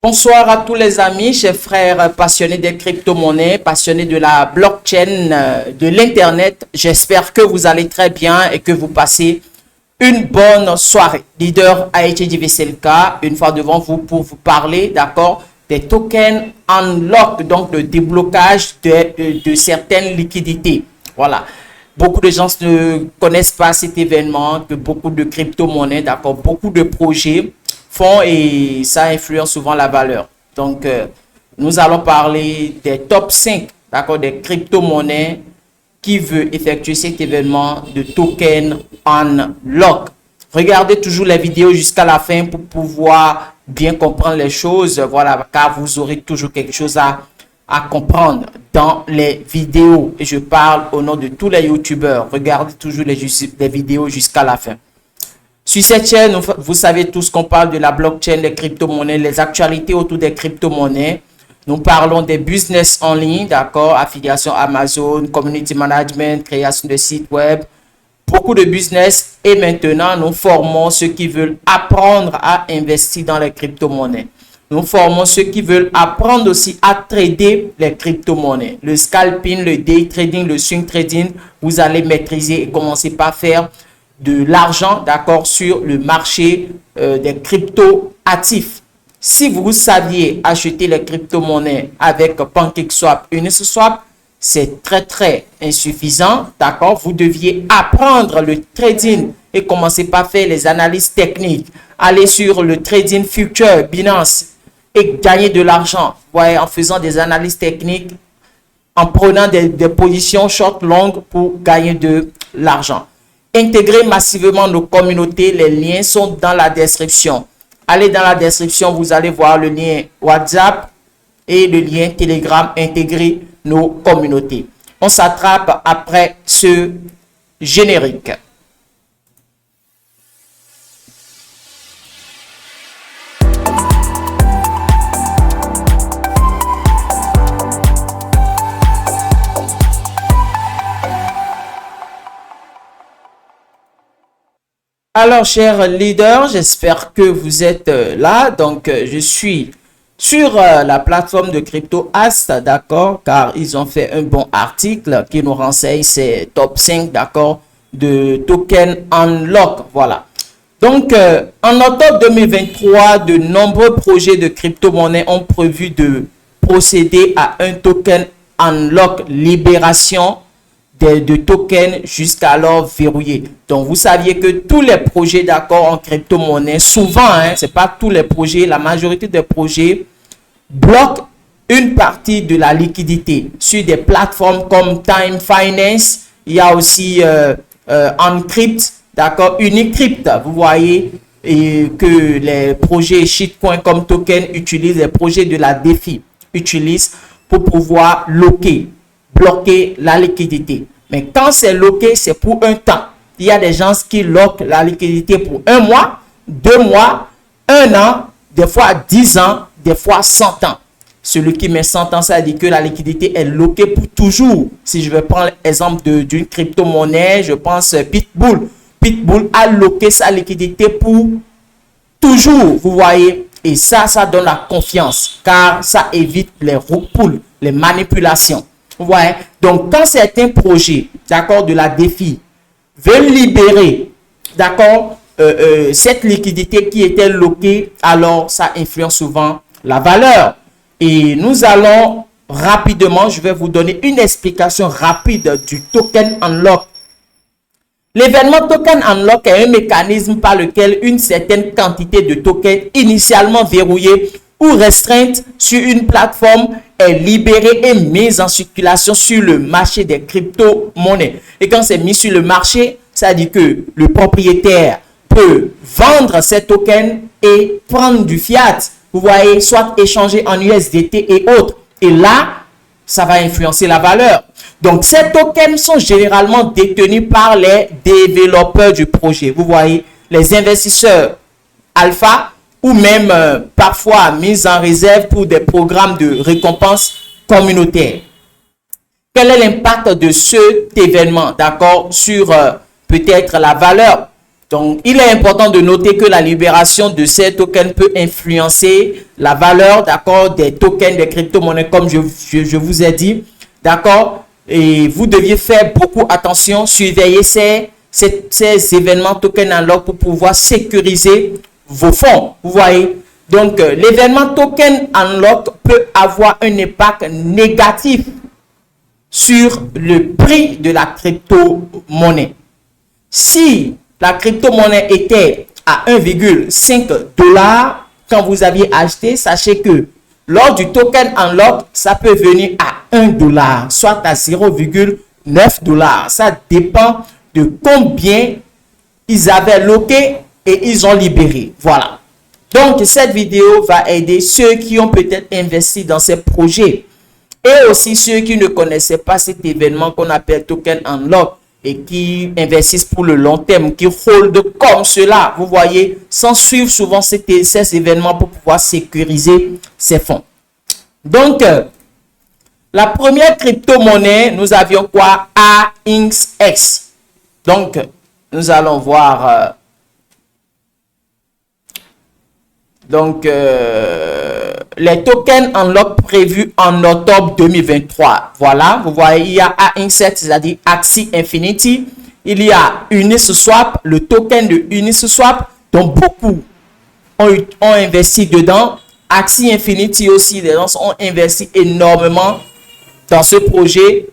Bonsoir à tous les amis, chers frères passionnés des crypto-monnaies, passionnés de la blockchain, de l'internet. J'espère que vous allez très bien et que vous passez une bonne soirée. Leader AETJVCLK, une fois devant vous pour vous parler, d'accord, des tokens unlock, donc le déblocage de certaines liquidités. Voilà. Beaucoup de gens ne connaissent pas cet événement, que beaucoup de crypto-monnaies, d'accord, beaucoup de projets font et ça influence souvent la valeur. Donc, nous allons parler des top 5, d'accord, des crypto-monnaies qui veut effectuer cet événement de token unlock. Regardez toujours les vidéos jusqu'à la fin pour pouvoir bien comprendre les choses. Voilà, car vous aurez toujours quelque chose à comprendre dans les vidéos. Et je parle au nom de tous les youtubeurs. Regardez toujours les vidéos jusqu'à la fin. Sur cette chaîne, vous savez tous qu'on parle de la blockchain, des crypto-monnaies, les actualités autour des crypto-monnaies. Nous parlons des business en ligne, d'accord, affiliation Amazon, community management, création de sites web, beaucoup de business. Et maintenant, nous formons ceux qui veulent apprendre à investir dans les crypto-monnaies. Nous formons ceux qui veulent apprendre aussi à trader les crypto-monnaies. Le scalping, le day trading, le swing trading, vous allez maîtriser et commencer par faire de l'argent, d'accord, sur le marché des crypto-actifs. Si vous saviez acheter les crypto-monnaies avec PancakeSwap, Uniswap, c'est très insuffisant, d'accord. Vous deviez apprendre le trading et commencer par faire les analyses techniques. Aller sur le trading future, Binance, et gagner de l'argent, voyez, en faisant des analyses techniques, en prenant des positions short, long pour gagner de l'argent. Intégrer massivement nos communautés, les liens sont dans la description. Allez dans la description, vous allez voir le lien WhatsApp et le lien Telegram, intégrer nos communautés. On s'attrape après ce générique. Alors, chers leaders, j'espère que vous êtes là. Donc, je suis sur la plateforme de CryptoAst, d'accord, car ils ont fait un bon article qui nous renseigne ces top 5, d'accord, de token unlock. Voilà. Donc, en octobre 2023, de nombreux projets de crypto-monnaies ont prévu de procéder à un token unlock libération de tokens jusqu'alors verrouillés. Donc, vous saviez que tous les projets d'accord en crypto-monnaie, souvent, c'est pas tous les projets, la majorité des projets bloquent une partie de la liquidité sur des plateformes comme Time Finance. Il y a aussi Encrypt, d'accord, Unicrypt. Vous voyez et que les projets shitcoin comme token utilisent, les projets de la DeFi utilisent pour pouvoir bloquer la liquidité. Mais quand c'est loqué, c'est pour un temps. Il y a des gens qui loquent la liquidité pour 1 mois, 2 mois, 1 an, des fois 10 ans, des fois 100 ans. Celui qui met 100 ans, ça dit que la liquidité est loquée pour toujours. Si je vais prendre l'exemple d'une crypto-monnaie, je pense Pitbull. Pitbull a loqué sa liquidité pour toujours, vous voyez. Et ça donne la confiance, car ça évite les rug pulls, les manipulations. Vous voyez, donc quand certains projets, d'accord, de la DeFi veulent libérer, d'accord, cette liquidité qui était loquée, alors ça influence souvent la valeur. Et nous allons rapidement, je vais vous donner une explication rapide du token unlock. L'événement token unlock est un mécanisme par lequel une certaine quantité de tokens initialement verrouillés ou restreinte sur une plateforme est libérée et mise en circulation sur le marché des crypto-monnaies. Et quand c'est mis sur le marché, ça dit que le propriétaire peut vendre ces tokens et prendre du fiat. Vous voyez, soit échanger en USDT et autres. Et là, ça va influencer la valeur. Donc, ces tokens sont généralement détenus par les développeurs du projet. Vous voyez, les investisseurs alpha ou même parfois mis en réserve pour des programmes de récompense communautaire. Quel est l'impact de cet événement, d'accord, sur peut-être la valeur? Donc, il est important de noter que la libération de ces tokens peut influencer la valeur, d'accord, des tokens, des crypto-monnaies, comme je vous ai dit, d'accord. Et vous deviez faire beaucoup attention, surveiller ces événements token unlock pour pouvoir sécuriser vos fonds. Vous voyez. Donc, l'événement token unlock peut avoir un impact négatif sur le prix de la crypto-monnaie. Si la crypto-monnaie était à 1,5 $ quand vous aviez acheté, sachez que lors du token unlock, ça peut venir à 1 $, soit à 0,9 $. Ça dépend de combien ils avaient loqué et ils ont libéré. Voilà. Donc, cette vidéo va aider ceux qui ont peut-être investi dans ces projets et aussi ceux qui ne connaissaient pas cet événement qu'on appelle token unlock et qui investissent pour le long terme, qui hold comme cela, vous voyez, sans suivre souvent ces événements pour pouvoir sécuriser ses fonds. Donc, la première crypto-monnaie, nous avions quoi? AXS. Donc, nous allons voir... les tokens unlock prévus en octobre 2023. Voilà, vous voyez, il y a AXS, c'est-à-dire Axie Infinity. Il y a Uniswap, le token de Uniswap, dont beaucoup ont investi dedans. Axie Infinity aussi, les gens ont investi énormément dans ce projet.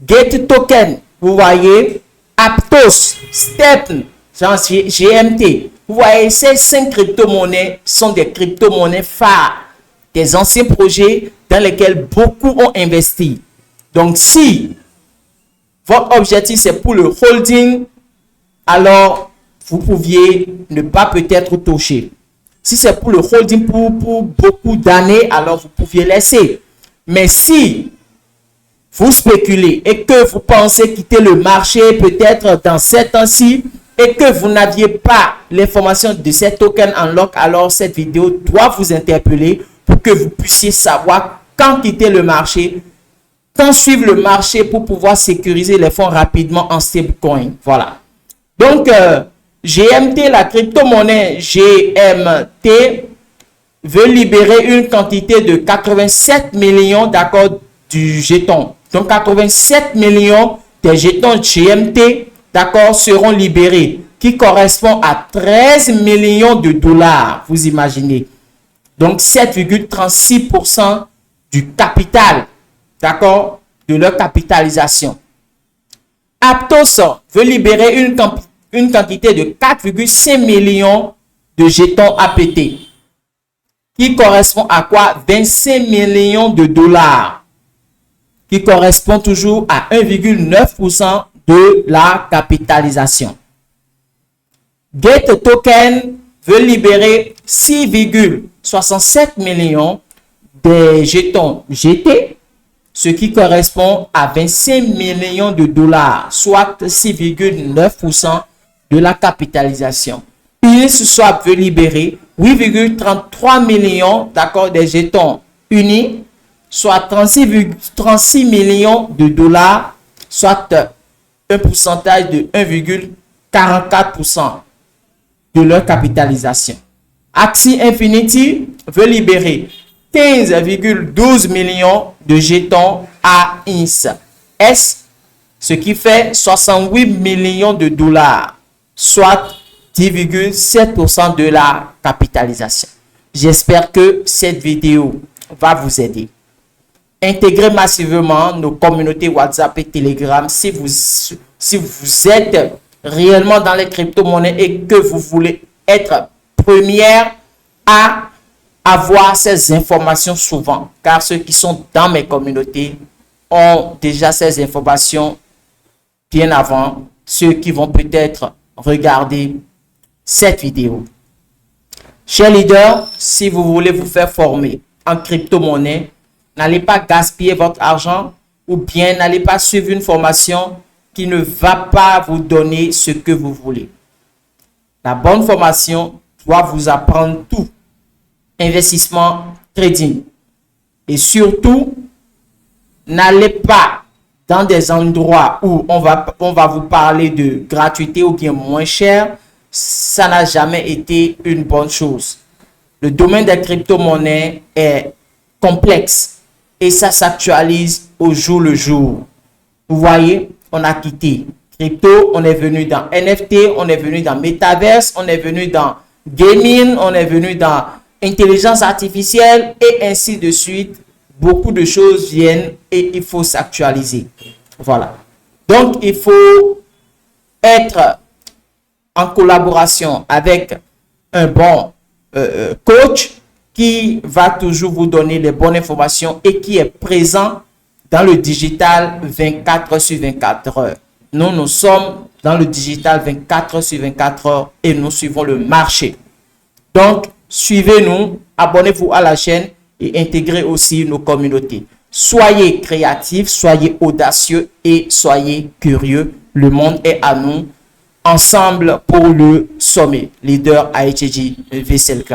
Get Token, vous voyez, Aptos, Stepn, GMT. Vous voyez, ces 5 crypto-monnaies sont des crypto-monnaies phares, des anciens projets dans lesquels beaucoup ont investi. Donc, si votre objectif c'est pour le holding, alors vous pouviez ne pas peut-être toucher. Si c'est pour le holding pour beaucoup d'années, alors vous pouviez laisser. Mais si vous spéculez et que vous pensez quitter le marché peut-être dans 7 ans-ci, et que vous n'aviez pas l'information de ces tokens unlock, alors cette vidéo doit vous interpeller pour que vous puissiez savoir quand quitter le marché, quand suivre le marché pour pouvoir sécuriser les fonds rapidement en stablecoin. Voilà. Donc, GMT, la crypto-monnaie GMT, veut libérer une quantité de 87 millions d'accords du jeton. Donc, 87 millions des jetons GMT, d'accord, seront libérés, qui correspond à 13 millions de $, vous imaginez. Donc, 7,36% du capital, d'accord, de leur capitalisation. Aptos veut libérer une quantité de 4,5 millions de jetons APT, qui correspond à quoi? 25 millions de $, qui correspond toujours à 1,9% de la capitalisation. Get Token veut libérer 6,67 millions de jetons GT, ce qui correspond à 25 millions de $, soit 6,9% de la capitalisation. Uniswap veut libérer 8,33 millions d'accords des jetons unis, soit 36 millions de $, soit un pourcentage de 1,44% de leur capitalisation. Axie Infinity veut libérer 15,12 millions de jetons AINS, ce qui fait 68 millions de $, soit 10,7% de la capitalisation. J'espère que cette vidéo va vous aider. Intégrez massivement nos communautés WhatsApp et Telegram si vous êtes réellement dans les crypto-monnaies et que vous voulez être première à avoir ces informations souvent. Car ceux qui sont dans mes communautés ont déjà ces informations bien avant ceux qui vont peut-être regarder cette vidéo. Chers leaders, si vous voulez vous faire former en crypto-monnaie, n'allez pas gaspiller votre argent ou bien n'allez pas suivre une formation qui ne va pas vous donner ce que vous voulez. La bonne formation doit vous apprendre tout. Investissement, trading. Et surtout, n'allez pas dans des endroits où on va vous parler de gratuité ou bien moins cher. ça n'a jamais été une bonne chose. Le domaine des crypto-monnaies est complexe et ça s'actualise au jour le jour. Vous voyez, on a quitté crypto, on est venu dans NFT, on est venu dans Metaverse, on est venu dans gaming, on est venu dans intelligence artificielle et ainsi de suite. Beaucoup de choses viennent et il faut s'actualiser. Voilà. Donc, il faut être en collaboration avec un bon coach qui va toujours vous donner les bonnes informations et qui est présent dans le digital 24 sur 24 heures. Nous sommes dans le digital 24 sur 24 heures et nous suivons le marché. Donc, suivez-nous, abonnez-vous à la chaîne et intégrez aussi nos communautés. Soyez créatifs, soyez audacieux et soyez curieux. Le monde est à nous. Ensemble pour le sommet. Leader IHG VCLK.